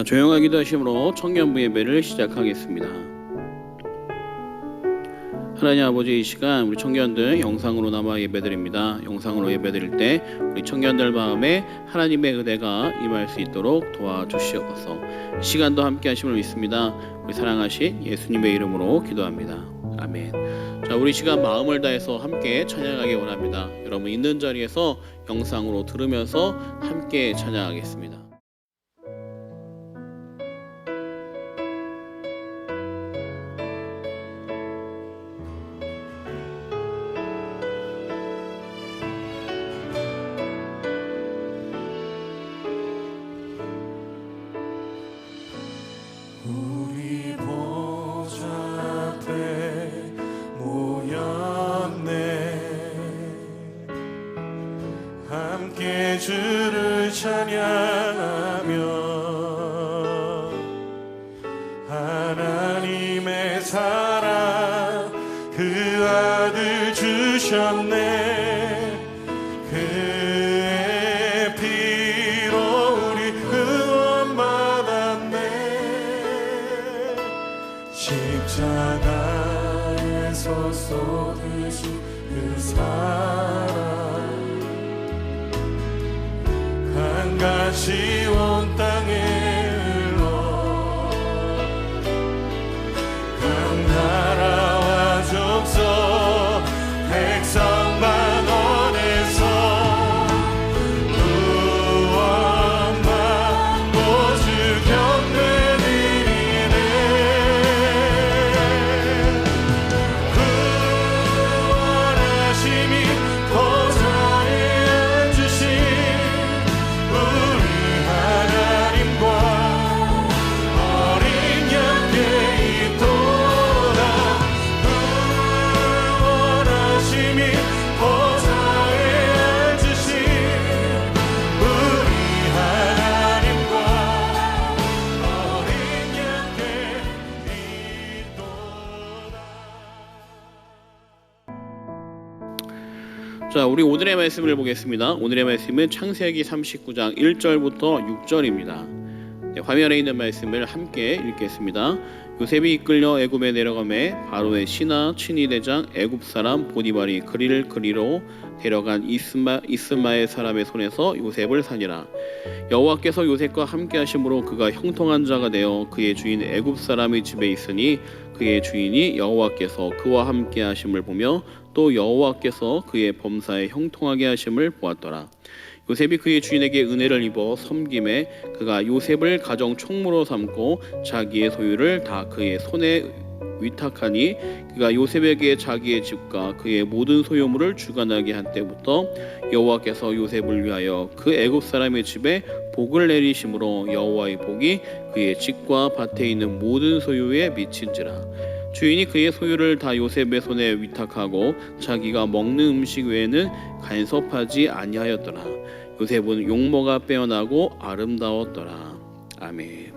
자, 조용하게 기도하심으로 청년부 예배를 시작하겠습니다. 하나님 아버지, 이 시간 우리 청년들 영상으로 남아 예배드립니다. 영상으로 예배드릴 때 우리 청년들 마음에 하나님의 은혜가 임할 수 있도록 도와주시옵소서. 이 시간도 함께 하심을 믿습니다. 우리 사랑하신 예수님의 이름으로 기도합니다. 아멘. 자, 우리 시간 마음을 다해서 함께 찬양하기 원합니다. 여러분 있는 자리에서 영상으로 들으면서 함께 찬양하겠습니다. 우리 보좌 앞에 모였네. 함께 주를 찬양하며 하나님의 사랑 그 아들 주셨네. 그의 피로 우리 구원 받았네. 십자가에서 쏟으신 그 사랑 강같이 온 땅에 흘러 강나라와 족속 백성만 원해서 구원받고 주 경배 드리네. 구원하심이 보좌에 앉으신 우리 하나님과 어린 양께 있도다. 구원하심이 보좌에 앉으신 우리 하나님과 어린 양께 있도다. 자, 우리 오늘의 말씀을 보겠습니다. 오늘의 말씀은 창세기 39장 1절부터 6절입니다. 화면에 있는 말씀을 함께 읽겠습니다. 요셉이 이끌려 애굽에 내려가매 바로의 신하 친위 대장 애굽 사람 보디발이 그리를 그리로 데려간 이스마엘 사람의 손에서 요셉을 사니라. 여호와께서 요셉과 함께 하심으로 그가 형통한 자가 되어 그의 주인 애굽 사람의 집에 있으니 그의 주인이 여호와께서 그와 함께 하심을 보며 또 여호와께서 그의 범사에 형통하게 하심을 보았더라. 요셉이 그의 주인에게 은혜를 입어 섬김에 그가 요셉을 가정 총무로 삼고 자기의 소유를 다 그의 손에 위탁하니 그가 요셉에게 자기의 집과 그의 모든 소유물을 주관하게 한 때부터 여호와께서 요셉을 위하여 그 애굽 사람의 집에 복을 내리심으로 여호와의 복이 그의 집과 밭에 있는 모든 소유에 미친지라. 주인이 그의 소유를 다 요셉의 손에 위탁하고 자기가 먹는 음식 외에는 간섭하지 아니하였더라. 요셉은 용모가 빼어나고 아름다웠더라. 아멘.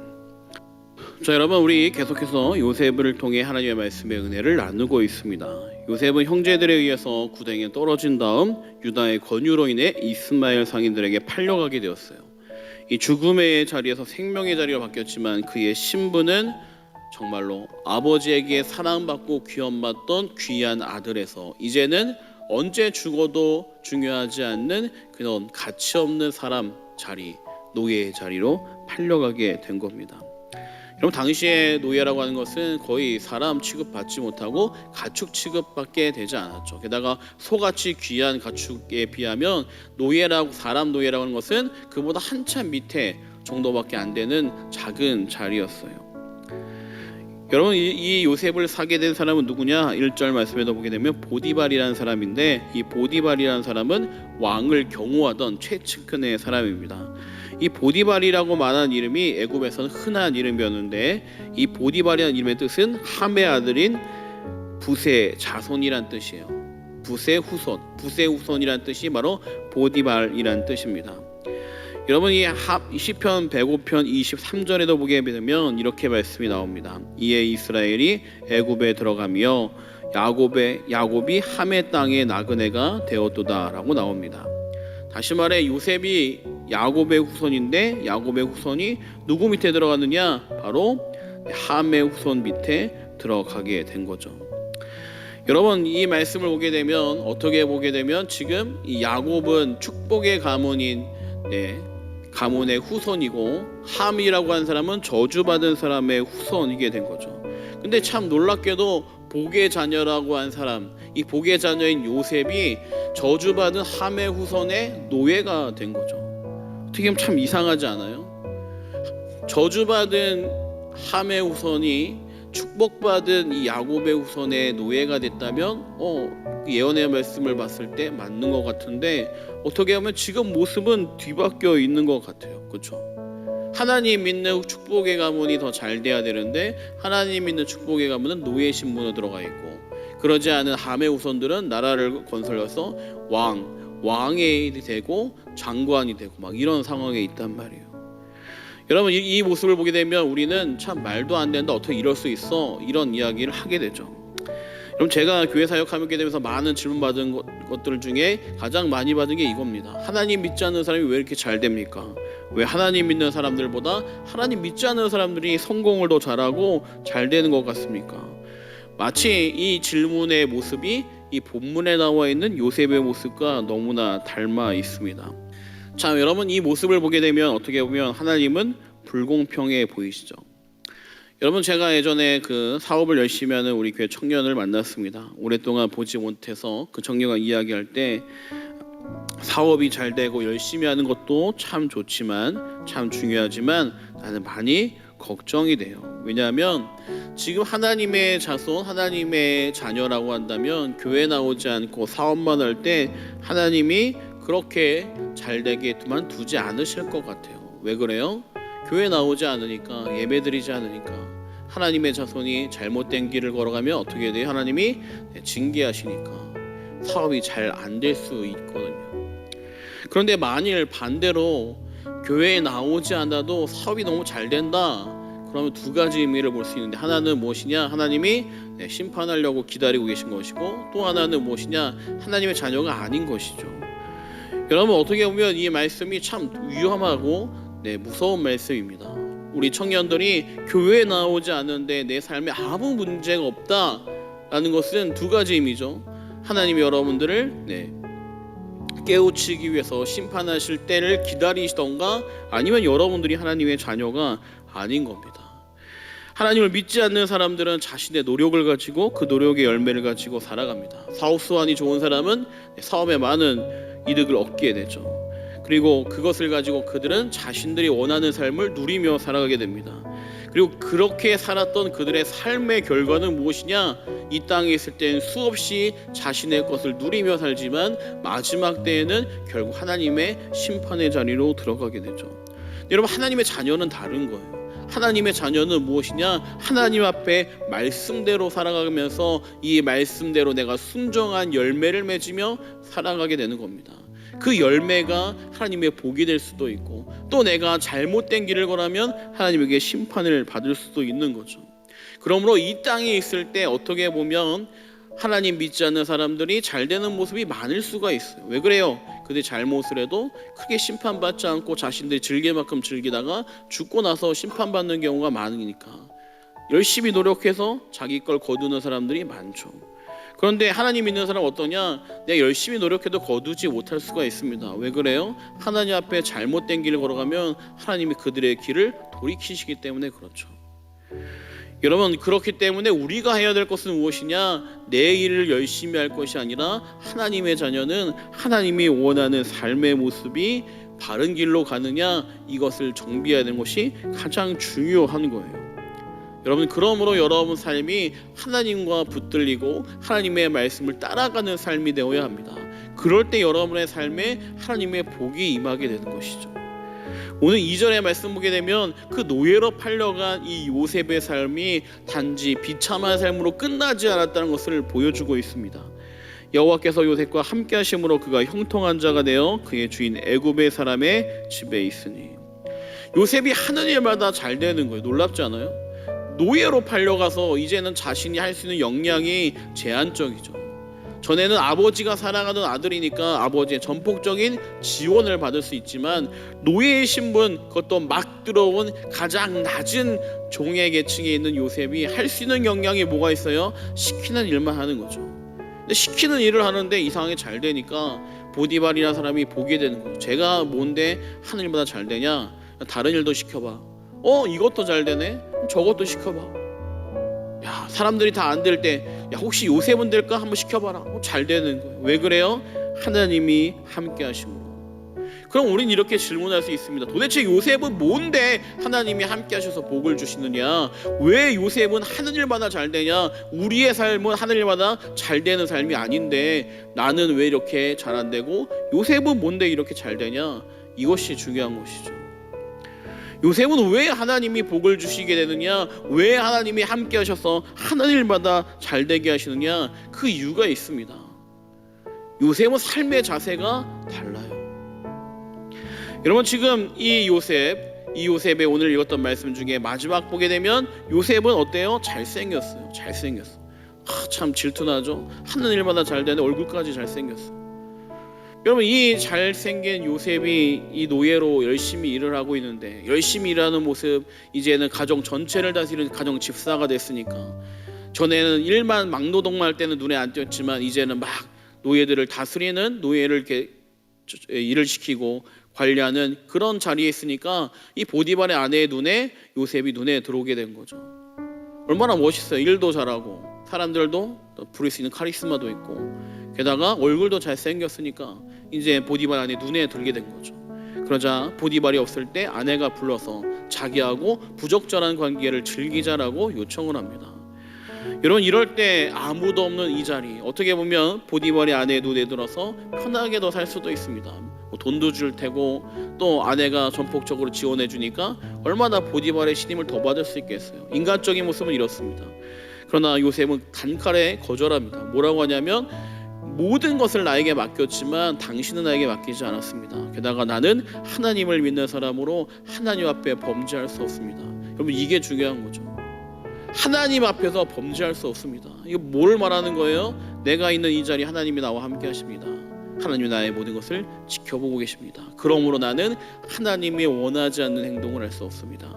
자, 여러분 우리 계속해서 요셉을 통해 하나님의 말씀의 은혜를 나누고 있습니다. 요셉은 형제들에 의해서 구덩이에 떨어진 다음 유다의 권유로 인해 이스마엘 상인들에게 팔려가게 되었어요. 이 죽음의 자리에서 생명의 자리로 바뀌었지만 그의 신분은 정말로 아버지에게 사랑받고 귀염받던 귀한 아들에서 이제는 언제 죽어도 중요하지 않는 그런 가치 없는 사람 자리, 노예의 자리로 팔려가게 된 겁니다. 여러분, 당시에 노예라고 하는 것은 거의 사람 취급받지 못하고 가축 취급밖에 되지 않았죠. 게다가 소같이 귀한 가축에 비하면 사람 노예라고 하는 것은 그보다 한참 밑에 정도밖에 안 되는 작은 자리였어요. 여러분, 이 요셉을 사게 된 사람은 누구냐? 1절 말씀에도 보게 되면 보디발이라는 사람인데, 이 보디발이라는 사람은 왕을 경호하던 최측근의 사람입니다. 이 보디발이라고 말하는 이름이 애굽에서는 흔한 이름이었는데, 이 보디발이라는 이름의 뜻은 함의 아들인 붓의 자손이란 뜻이에요. 붓의 후손이란 뜻이 바로 보디발이란 뜻입니다. 여러분, 이 시편 105편 23절에도 보게 되면 이렇게 말씀이 나옵니다. 이에 이스라엘이 애굽에 들어가며 야곱이 함의 땅의 나그네가 되었도다라고 나옵니다. 다시 말해 요셉이 야곱의 후손인데 야곱의 후손이 누구 밑에 들어갔느냐? 바로 함의 후손 밑에 들어가게 된 거죠. 여러분, 이 말씀을 보게 되면 어떻게 보게 되면 지금 이 야곱은 축복의 가문인 가문의 후손이고 함이라고 하는 사람은 저주받은 사람의 후손이게 된 거죠. 근데 참 놀랍게도 복의 자녀라고 한 사람, 이 복의 자녀인 요셉이 저주받은 함의 후손의 노예가 된 거죠. 어떻게 보면 참 이상하지 않아요? 저주받은 함의 후손이 축복받은 이 야곱의 후손의 노예가 됐다면 예언의 말씀을 봤을 때 맞는 것 같은데 어떻게 보면 지금 모습은 뒤바뀌어 있는 것 같아요. 그렇죠? 하나님 믿는 축복의 가문이 더 잘 돼야 되는데 하나님 믿는 축복의 가문은 노예 신분으로 들어가 있고, 그러지 않은 함의 후손들은 나라를 건설해서 왕이 되고 장관이 되고 막 이런 상황에 있단 말이에요. 여러분, 이 모습을 보게 되면 우리는 참 말도 안 된다, 어떻게 이럴 수 있어, 이런 이야기를 하게 되죠. 그럼 제가 교회 사역하게 되면서 많은 질문 받은 것들 중에 가장 많이 받은 게 이겁니다. 하나님 믿지 않는 사람이 왜 이렇게 잘 됩니까? 왜 하나님 믿는 사람들보다 하나님 믿지 않는 사람들이 성공을 더 잘하고 잘 되는 것 같습니까? 마치 이 질문의 모습이 이 본문에 나와 있는 요셉의 모습과 너무나 닮아 있습니다. 자, 여러분, 이 모습을 보게 되면 어떻게 보면 하나님은 불공평해 보이시죠. 여러분, 제가 예전에 그 사업을 열심히 하는 우리 교회 청년을 만났습니다. 오랫동안 보지 못해서 그 청년과 이야기할 때 사업이 잘 되고 열심히 하는 것도 참 좋지만 참 중요하지만 나는 많이 걱정이 돼요. 왜냐하면 지금 하나님의 자손, 하나님의 자녀라고 한다면 교회 나오지 않고 사업만 할 때 하나님이 그렇게 잘 되게 두지 않으실 것 같아요. 왜 그래요? 교회 나오지 않으니까, 예배드리지 않으니까. 하나님의 자손이 잘못된 길을 걸어가면 어떻게 돼요? 하나님이 징계하시니까 사업이 잘 안 될 수 있거든요. 그런데 만일 반대로 교회에 나오지 않아도 사업이 너무 잘 된다, 그러면 두 가지 의미를 볼 수 있는데, 하나는 무엇이냐? 하나님이 심판하려고 기다리고 계신 것이고, 또 하나는 무엇이냐? 하나님의 자녀가 아닌 것이죠. 여러분, 어떻게 보면 이 말씀이 참 위험하고 무서운 말씀입니다. 우리 청년들이 교회에 나오지 않는데 내 삶에 아무 문제가 없다라는 것은 두 가지 의미죠. 하나님이 여러분들을 깨우치기 위해서 심판하실 때를 기다리시던가, 아니면 여러분들이 하나님의 자녀가 아닌 겁니다. 하나님을 믿지 않는 사람들은 자신의 노력을 가지고 그 노력의 열매를 가지고 살아갑니다. 사업 수완이 좋은 사람은 사업에 많은 이득을 얻게 되죠. 그리고 그것을 가지고 그들은 자신들이 원하는 삶을 누리며 살아가게 됩니다. 그리고 그렇게 살았던 그들의 삶의 결과는 무엇이냐? 이 땅에 있을 때는 수없이 자신의 것을 누리며 살지만 마지막 때에는 결국 하나님의 심판의 자리로 들어가게 되죠. 여러분, 하나님의 자녀는 다른 거예요. 하나님의 자녀는 무엇이냐? 하나님 앞에 말씀대로 살아가면서 이 말씀대로 내가 순종한 열매를 맺으며 살아가게 되는 겁니다. 그 열매가 하나님의 복이 될 수도 있고, 또 내가 잘못된 길을 걸으면 하나님에게 심판을 받을 수도 있는 거죠. 그러므로 이 땅에 있을 때 어떻게 보면 하나님 믿지 않는 사람들이 잘 되는 모습이 많을 수가 있어요. 왜 그래요? 그들이 잘못을 해도 크게 심판받지 않고 자신들이 즐길 만큼 즐기다가 죽고 나서 심판받는 경우가 많으니까 열심히 노력해서 자기 걸 거두는 사람들이 많죠. 그런데 하나님 믿는 사람 어떠냐? 내가 열심히 노력해도 거두지 못할 수가 있습니다. 왜 그래요? 하나님 앞에 잘못된 길을 걸어가면 하나님이 그들의 길을 돌이키시기 때문에 그렇죠. 여러분, 그렇기 때문에 우리가 해야 될 것은 무엇이냐? 내 일을 열심히 할 것이 아니라 하나님의 자녀는 하나님이 원하는 삶의 모습이 바른 길로 가느냐, 이것을 정비해야 되는 것이 가장 중요한 거예요. 여러분, 그러므로 여러분 삶이 하나님과 붙들리고 하나님의 말씀을 따라가는 삶이 되어야 합니다. 그럴 때 여러분의 삶에 하나님의 복이 임하게 되는 것이죠. 오늘 2절의 말씀 보게 되면 그 노예로 팔려간 이 요셉의 삶이 단지 비참한 삶으로 끝나지 않았다는 것을 보여주고 있습니다. 여호와께서 요셉과 함께 하심으로 그가 형통한 자가 되어 그의 주인 애굽의 사람의 집에 있으니. 요셉이 하는 일마다 잘 되는 거예요. 놀랍지 않아요? 노예로 팔려가서 이제는 자신이 할 수 있는 역량이 제한적이죠. 전에는 아버지가 사랑하는 아들이니까 아버지의 전폭적인 지원을 받을 수 있지만 노예의 신분, 그것도 막 들어온 가장 낮은 종의 계층에 있는 요셉이 할 수 있는 역량이 뭐가 있어요? 시키는 일만 하는 거죠. 근데 시키는 일을 하는데 이상하게 잘 되니까 보디발이라는 사람이 보게 되는 거죠. 제가 뭔데 하는 일보다 잘 되냐? 다른 일도 시켜봐. 이것도 잘 되네? 저것도 시켜봐. 야, 사람들이 다 안 될 때, 야, 혹시 요셉은 될까? 한번 시켜봐라. 잘 되는 거예요. 왜 그래요? 하나님이 함께 하심으로. 그럼 우린 이렇게 질문할 수 있습니다. 도대체 요셉은 뭔데 하나님이 함께 하셔서 복을 주시느냐? 왜 요셉은 하는 일마다 잘 되냐? 우리의 삶은 하는 일마다 잘 되는 삶이 아닌데 나는 왜 이렇게 잘 안 되고 요셉은 뭔데 이렇게 잘 되냐? 이것이 중요한 것이죠. 요셉은 왜 하나님이 복을 주시게 되느냐? 왜 하나님이 함께 하셔서 하는 일마다 잘 되게 하시느냐? 그 이유가 있습니다. 요셉은 삶의 자세가 달라요. 여러분, 지금 이 요셉의 오늘 읽었던 말씀 중에 마지막 보게 되면 요셉은 어때요? 잘생겼어요. 참 질투나죠? 하는 일마다 잘 되는데 얼굴까지 잘생겼어요. 여러분, 이 잘생긴 요셉이 이 노예로 열심히 일을 하고 있는데, 열심히 일하는 모습, 이제는 가정 전체를 다스리는 가정 집사가 됐으니까, 전에는 일만 막노동만 할 때는 눈에 안 띄었지만 이제는 막 노예들을 다스리는, 노예를 이렇게 일을 시키고 관리하는 그런 자리에 있으니까 이 보디발의 아내의 눈에 요셉이 눈에 들어오게 된 거죠. 얼마나 멋있어요. 일도 잘하고 사람들도 부릴 수 있는 카리스마도 있고 게다가 얼굴도 잘생겼으니까 이제 보디발 아내 눈에 들게 된 거죠. 그러자 보디발이 없을 때 아내가 불러서 자기하고 부적절한 관계를 즐기자라고 요청을 합니다. 여러분, 이럴 때 아무도 없는 이 자리, 어떻게 보면 보디발이 아내의 눈에 들어서 편하게 더 살 수도 있습니다. 돈도 줄 테고 또 아내가 전폭적으로 지원해 주니까 얼마나 보디발의 신임을 더 받을 수 있겠어요. 인간적인 모습은 이렇습니다. 그러나 요셉은 단칼에 거절합니다. 뭐라고 하냐면, 모든 것을 나에게 맡겼지만 당신은 나에게 맡기지 않았습니다. 게다가 나는 하나님을 믿는 사람으로 하나님 앞에 범죄할 수 없습니다. 여러분, 이게 중요한 거죠. 하나님 앞에서 범죄할 수 없습니다. 이거 뭘 말하는 거예요? 내가 있는 이 자리 하나님이 나와 함께 하십니다. 하나님이 나의 모든 것을 지켜보고 계십니다. 그러므로 나는 하나님이 원하지 않는 행동을 할 수 없습니다.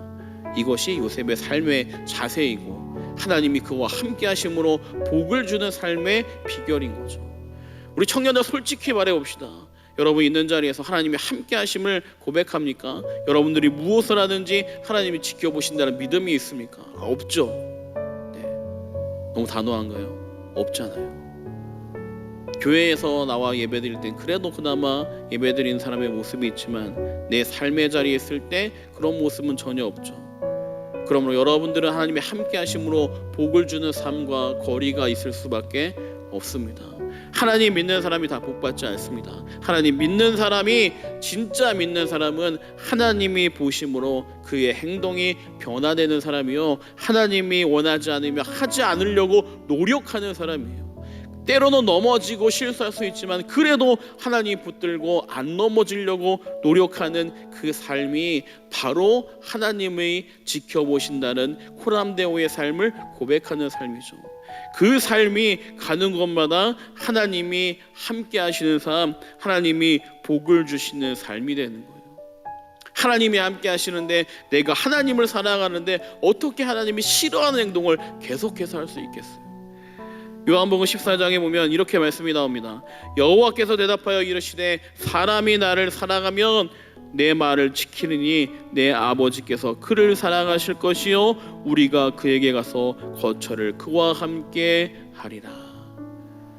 이것이 요셉의 삶의 자세이고 하나님이 그와 함께 하심으로 복을 주는 삶의 비결인 거죠. 우리 청년들 솔직히 말해봅시다. 여러분 있는 자리에서 하나님이 함께 하심을 고백합니까? 여러분들이 무엇을 하든지 하나님이 지켜보신다는 믿음이 있습니까? 없죠. 네. 너무 단호한가요? 없잖아요. 교회에서 나와 예배드릴 땐 그래도 그나마 예배드리는 사람의 모습이 있지만 내 삶의 자리에 있을 때 그런 모습은 전혀 없죠. 그러므로 여러분들은 하나님이 함께 하심으로 복을 주는 삶과 거리가 있을 수밖에 없습니다. 하나님 믿는 사람이 다 복받지 않습니다. 하나님 믿는 사람이, 진짜 믿는 사람은 하나님이 보심으로 그의 행동이 변화되는 사람이요, 하나님이 원하지 않으며 하지 않으려고 노력하는 사람이에요. 때로는 넘어지고 실수할 수 있지만 그래도 하나님 붙들고 안 넘어지려고 노력하는 그 삶이 바로 하나님의 지켜보신다는 코람데오의 삶을 고백하는 삶이죠. 그 삶이 가는 곳마다 하나님이 함께 하시는 삶, 하나님이 복을 주시는 삶이 되는 거예요. 하나님이 함께 하시는데 내가 하나님을 사랑하는데 어떻게 하나님이 싫어하는 행동을 계속해서 할 수 있겠어요? 요한복음 14장에 보면 이렇게 말씀이 나옵니다. 여호와께서 대답하여 이르시되 사람이 나를 사랑하면 내 말을 지키느니 내 아버지께서 그를 사랑하실 것이요 우리가 그에게 가서 거처를 그와 함께 하리라.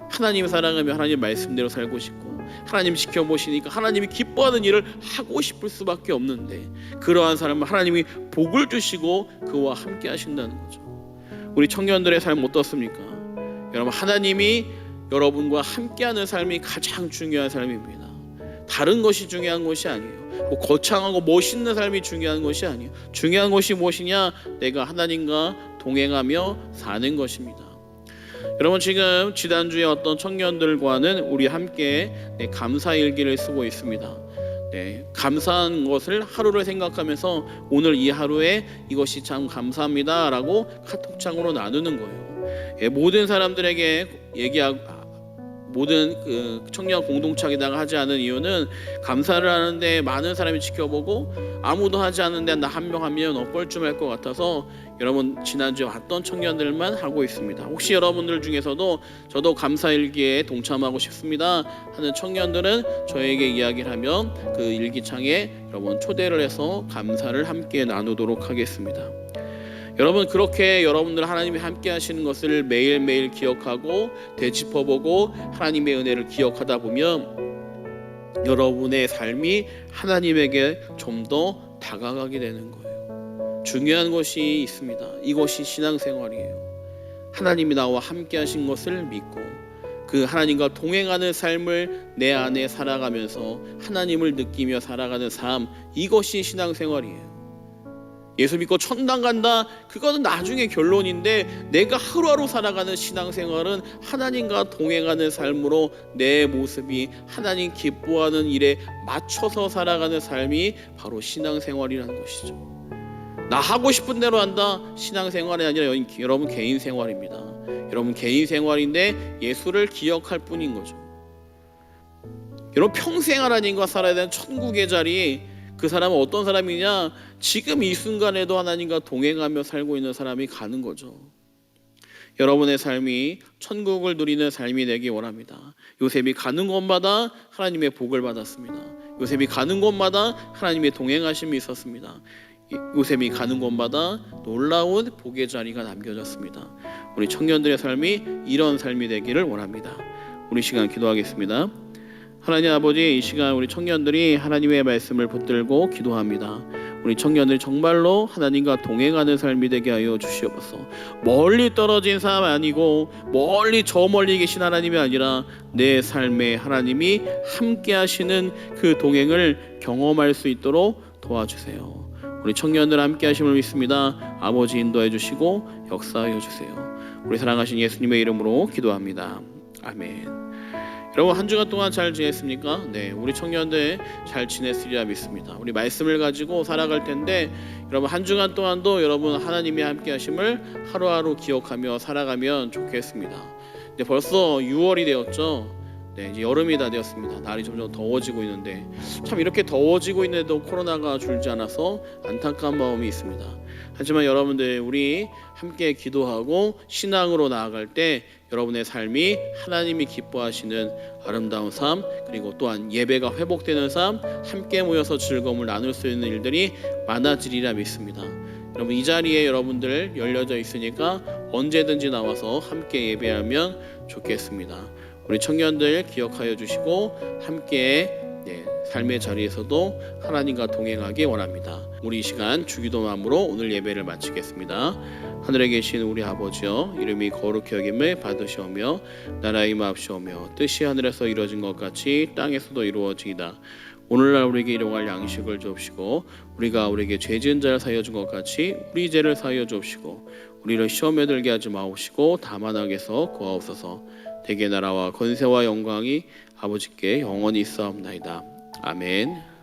하나님 사랑하면 하나님 말씀대로 살고 싶고 하나님 지켜보시니까 하나님이 기뻐하는 일을 하고 싶을 수밖에 없는데 그러한 사람은 하나님이 복을 주시고 그와 함께 하신다는 거죠. 우리 청년들의 삶 어떻습니까? 여러분, 하나님이 여러분과 함께하는 삶이 가장 중요한 삶입니다. 다른 것이 중요한 것이 아니에요. 뭐 거창하고 멋있는 삶이 중요한 것이 아니에요. 중요한 것이 무엇이냐? 내가 하나님과 동행하며 사는 것입니다. 여러분, 지금 지난주에 어떤 청년들과는 우리 함께 감사일기를 쓰고 있습니다. 감사한 것을 하루를 생각하면서 오늘 이 하루에 이것이 참 감사합니다 라고 카톡창으로 나누는 거예요. 모든 사람들에게 모든 그 청년 공동체에다가 하지 않은 이유는 감사를 하는데 많은 사람이 지켜보고 아무도 하지 않는데 나 한 명 하면 뻘쭘할 것 같아서 여러분 지난주에 왔던 청년들만 하고 있습니다. 혹시 여러분들 중에서도 저도 감사일기에 동참하고 싶습니다 하는 청년들은 저에게 이야기를 하면 그 일기창에 여러분 초대를 해서 감사를 함께 나누도록 하겠습니다. 여러분 그렇게 여러분들 하나님이 함께 하시는 것을 매일매일 기억하고 되짚어보고 하나님의 은혜를 기억하다 보면 여러분의 삶이 하나님에게 좀 더 다가가게 되는 거예요. 중요한 것이 있습니다. 이것이 신앙생활이에요. 하나님이 나와 함께 하신 것을 믿고 그 하나님과 동행하는 삶을 내 안에 살아가면서 하나님을 느끼며 살아가는 삶, 이것이 신앙생활이에요. 예수 믿고 천당 간다, 그거는 나중에 결론인데 내가 하루하루 살아가는 신앙생활은 하나님과 동행하는 삶으로 내 모습이 하나님 기뻐하는 일에 맞춰서 살아가는 삶이 바로 신앙생활이라는 것이죠. 나 하고 싶은 대로 한다, 신앙생활이 아니라 여러분 개인 생활입니다. 여러분 개인 생활인데 예수를 기억할 뿐인 거죠. 여러분 평생 하나님과 살아야 되는 천국의 자리, 그 사람은 어떤 사람이냐? 지금 이 순간에도 하나님과 동행하며 살고 있는 사람이 가는 거죠. 여러분의 삶이 천국을 누리는 삶이 되기 원합니다. 요셉이 가는 곳마다 하나님의 복을 받았습니다. 요셉이 가는 곳마다 하나님의 동행하심이 있었습니다. 요셉이 가는 곳마다 놀라운 복의 자리가 남겨졌습니다. 우리 청년들의 삶이 이런 삶이 되기를 원합니다. 우리 시간 기도하겠습니다. 하나님 아버지, 이 시간 우리 청년들이 하나님의 말씀을 붙들고 기도합니다. 우리 청년들이 정말로 하나님과 동행하는 삶이 되게 하여 주시옵소서. 멀리 떨어진 사람 아니고 멀리 저 멀리 계신 하나님이 아니라 내 삶에 하나님이 함께 하시는 그 동행을 경험할 수 있도록 도와주세요. 우리 청년들 함께 하심을 믿습니다. 아버지 인도해 주시고 역사하여 주세요. 우리 사랑하신 예수님의 이름으로 기도합니다. 아멘. 여러분 한 주간 동안 잘 지냈습니까? 네, 우리 청년들 잘 지냈으리라 믿습니다. 우리 말씀을 가지고 살아갈 텐데 여러분 한 주간 동안도 여러분 하나님의 함께 하심을 하루하루 기억하며 살아가면 좋겠습니다. 근데 벌써 6월이 되었죠. 네, 이제 여름이 다 되었습니다. 날이 점점 더워지고 있는데 참 이렇게 더워지고 있는데도 코로나가 줄지 않아서 안타까운 마음이 있습니다. 하지만 여러분들 우리 함께 기도하고 신앙으로 나아갈 때 여러분의 삶이 하나님이 기뻐하시는 아름다운 삶, 그리고 또한 예배가 회복되는 삶, 함께 모여서 즐거움을 나눌 수 있는 일들이 많아지리라 믿습니다. 여러분 이 자리에 여러분들 열려져 있으니까 언제든지 나와서 함께 예배하면 좋겠습니다. 우리 청년들 기억하여 주시고 함께 삶의 자리에서도 하나님과 동행하기 원합니다. 우리 이 시간 주기도 마음으로 오늘 예배를 마치겠습니다. 하늘에 계신 우리 아버지여, 이름이 거룩히 여김을 받으시오며 나라의 임하옵시오며 뜻이 하늘에서 이루어진 것 같이 땅에서도 이루어지이다. 오늘날 우리에게 일용할 양식을 주옵시고 우리가 우리에게 죄 지은 자를 사하여 준 것 같이 우리 죄를 사하여 주옵시고 우리를 시험에 들게 하지 마옵시고 다만 악에서 구하옵소서. 대개 나라와 권세와 영광이 아버지께 영원히 있사옵나이다. 아멘.